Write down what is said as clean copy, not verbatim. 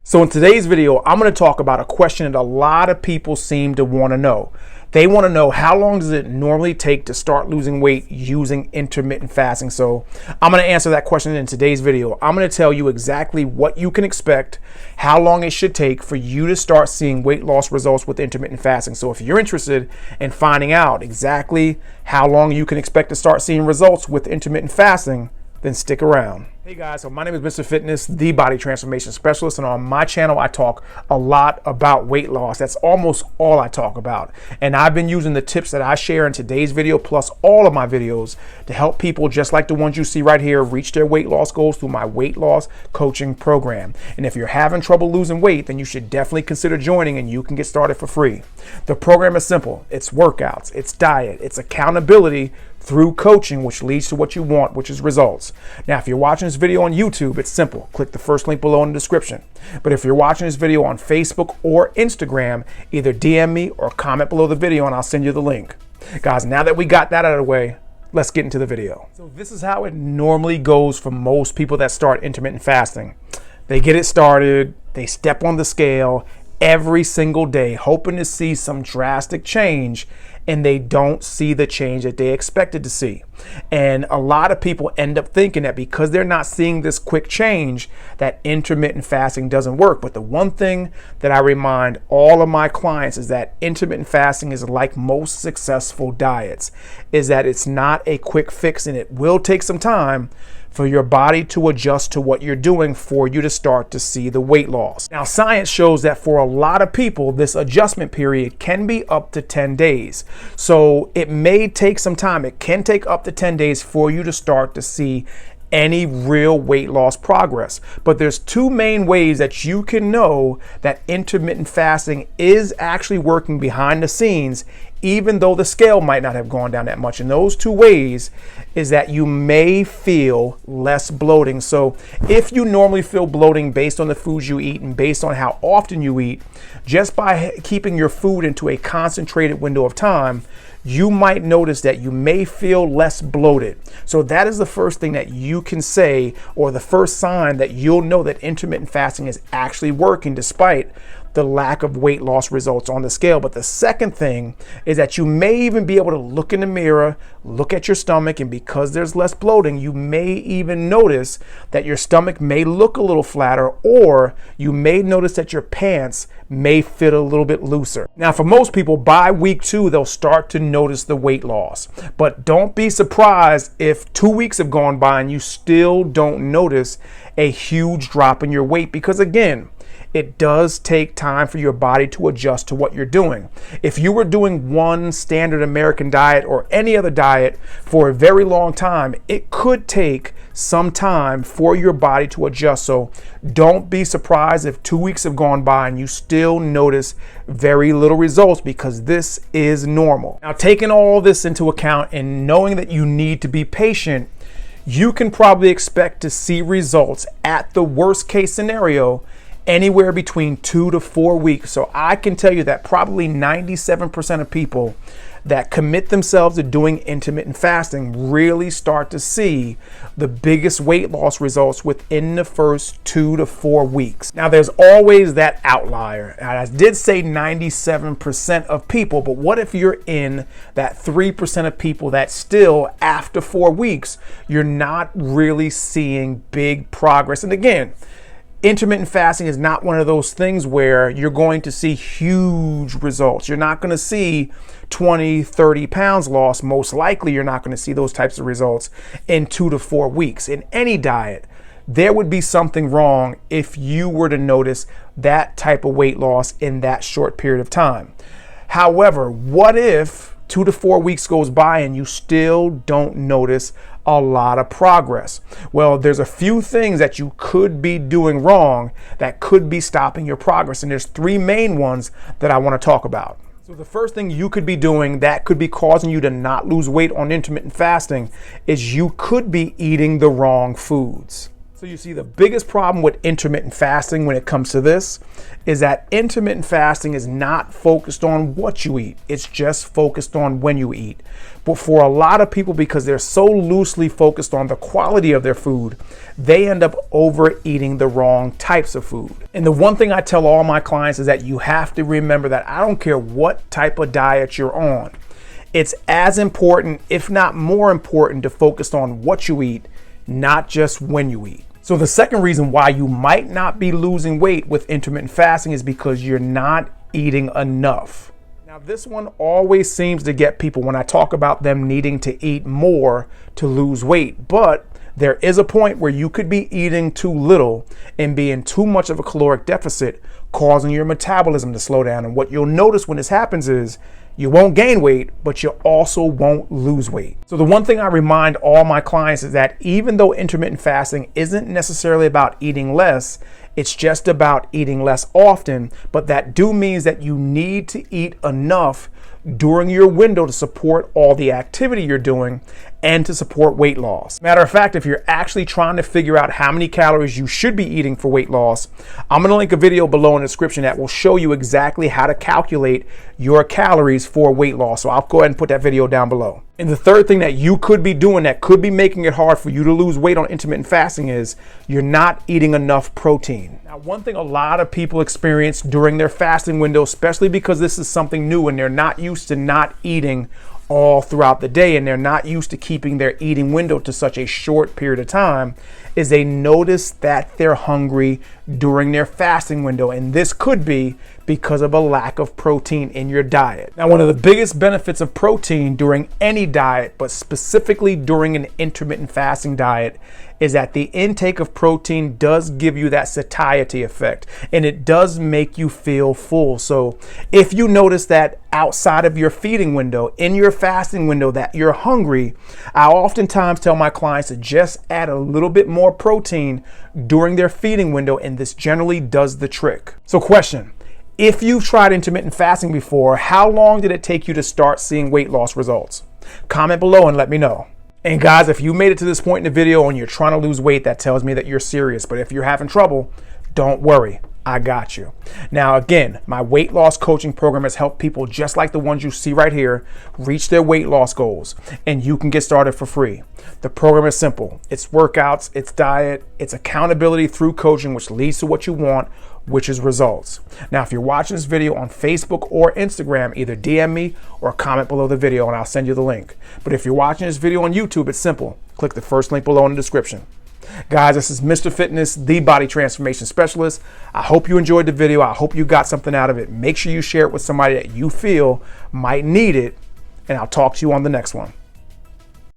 So in today's video, I'm going to talk about a question that a lot of people seem to want to know. They want to know, how long does it normally take to start losing weight using intermittent fasting? So I'm going to answer that question in today's video. I'm going to tell you exactly what you can expect, how long it should take for you to start seeing weight loss results with intermittent fasting. So if you're interested in finding out exactly how long you can expect to start seeing results with intermittent fasting, then stick around. Hey guys, so my name is MrFitness, the body transformation specialist, and on my channel I talk a lot about weight loss. That's almost all I talk about. And I've been using the tips that I share in today's video plus all of my videos to help people just like the ones you see right here reach their weight loss goals through my weight loss coaching program. And if you're having trouble losing weight, then you should definitely consider joining, and you can get started for free. The program is simple. It's workouts, it's diet, it's accountability through coaching, which leads to what you want, which is results. Now, if you're watching this video on YouTube, it's simple. Click the first link below in the description. But if you're watching this video on Facebook or Instagram, either DM me or comment below the video and I'll send you the link. Guys, now that we got that out of the way, let's get into the video. So this is how it normally goes for most people that start intermittent fasting. They get it started, they step on the scale every single day, hoping to see some drastic change, and they don't see the change that they expected to see. And a lot of people end up thinking that because they're not seeing this quick change, that intermittent fasting doesn't work. But the one thing that I remind all of my clients is that intermittent fasting is like most successful diets, is that it's not a quick fix, and it will take some time for your body to adjust to what you're doing for you to start to see the weight loss. Now, science shows that for a lot of people, this adjustment period can be up to 10 days. So it may take some time. It can take up to 10 days for you to start to see any real weight loss progress. But there's two main ways that you can know that intermittent fasting is actually working behind the scenes, even though the scale might not have gone down that much. And those two ways is that you may feel less bloating. So if you normally feel bloating based on the foods you eat and based on how often you eat, just by keeping your food into a concentrated window of time, you might notice that you may feel less bloated. So that is the first thing that you can say, or the first sign that you'll know that intermittent fasting is actually working despite the lack of weight loss results on the scale. But the second thing is that you may even be able to look in the mirror, look at your stomach, and because there's less bloating, you may even notice that your stomach may look a little flatter, or you may notice that your pants may fit a little bit looser. Now, for most people, by week 2, they'll start to notice the weight loss. But don't be surprised if 2 weeks have gone by and you still don't notice a huge drop in your weight, because again, it does take time for your body to adjust to what you're doing. If you were doing one standard American diet or any other diet for a very long time, it could take some time for your body to adjust. So don't be surprised if 2 weeks have gone by and you still notice very little results, because this is normal. Now, taking all this into account and knowing that you need to be patient, you can probably expect to see results at the worst case scenario anywhere between 2 to 4 weeks. So I can tell you that probably 97% of people that commit themselves to doing intermittent fasting really start to see the biggest weight loss results within the first 2 to 4 weeks. Now, there's always that outlier. I did say 97% of people, but what if you're in that 3% of people that still, after 4 weeks, you're not really seeing big progress? And again, intermittent fasting is not one of those things where you're going to see huge results. You're not going to see 20, 30 pounds lost. Most likely, you're not going to see those types of results in 2 to 4 weeks. In any diet, there would be something wrong if you were to notice that type of weight loss in that short period of time. However, what if 2 to 4 weeks goes by and you still don't notice a lot of progress? Well, there's a few things that you could be doing wrong that could be stopping your progress, and there's 3 main ones that I want to talk about. So the first thing you could be doing that could be causing you to not lose weight on intermittent fasting is you could be eating the wrong foods. So you see, the biggest problem with intermittent fasting when it comes to this is that intermittent fasting is not focused on what you eat. It's just focused on when you eat. But for a lot of people, because they're so loosely focused on the quality of their food, they end up overeating the wrong types of food. And the one thing I tell all my clients is that you have to remember that I don't care what type of diet you're on. It's as important, if not more important, to focus on what you eat, not just when you eat. So the second reason why you might not be losing weight with intermittent fasting is because you're not eating enough. Now, this one always seems to get people when I talk about them needing to eat more to lose weight, but there is a point where you could be eating too little and be in too much of a caloric deficit, causing your metabolism to slow down. And what you'll notice when this happens is you won't gain weight, but you also won't lose weight. So the one thing I remind all my clients is that even though intermittent fasting isn't necessarily about eating less, it's just about eating less often, but that means that you need to eat enough during your window to support all the activity you're doing and to support weight loss. Matter of fact, if you're actually trying to figure out how many calories you should be eating for weight loss, I'm going to link a video below in the description that will show you exactly how to calculate your calories for weight loss. So I'll go ahead and put that video down below. And the third thing that you could be doing that could be making it hard for you to lose weight on intermittent fasting is you're not eating enough protein. Now, one thing a lot of people experience during their fasting window, especially because this is something new and they're not used to not eating all throughout the day and they're not used to keeping their eating window to such a short period of time, is they notice that they're hungry during their fasting window. And this could be because of a lack of protein in your diet. Now, one of the biggest benefits of protein during any diet, but specifically during an intermittent fasting diet, is that the intake of protein does give you that satiety effect and it does make you feel full. So if you notice that outside of your feeding window, in your fasting window, that you're hungry, I oftentimes tell my clients to just add a little bit more protein during their feeding window, and this generally does the trick. So question, if you've tried intermittent fasting before, how long did it take you to start seeing weight loss results? Comment below and let me know. And guys, if you made it to this point in the video and you're trying to lose weight, that tells me that you're serious. But if you're having trouble, don't worry, I got you. Now, again, my weight loss coaching program has helped people just like the ones you see right here reach their weight loss goals, and you can get started for free. The program is simple. It's workouts, it's diet, it's accountability through coaching, which leads to what you want, which is results. Now, if you're watching this video on Facebook or Instagram, either DM me or comment below the video and I'll send you the link. But if you're watching this video on YouTube, it's simple. Click the first link below in the description. Guys, this is Mr. Fitness, the body transformation specialist. I hope you enjoyed the video. I hope you got something out of it. Make sure you share it with somebody that you feel might need it, and I'll talk to you on the next one.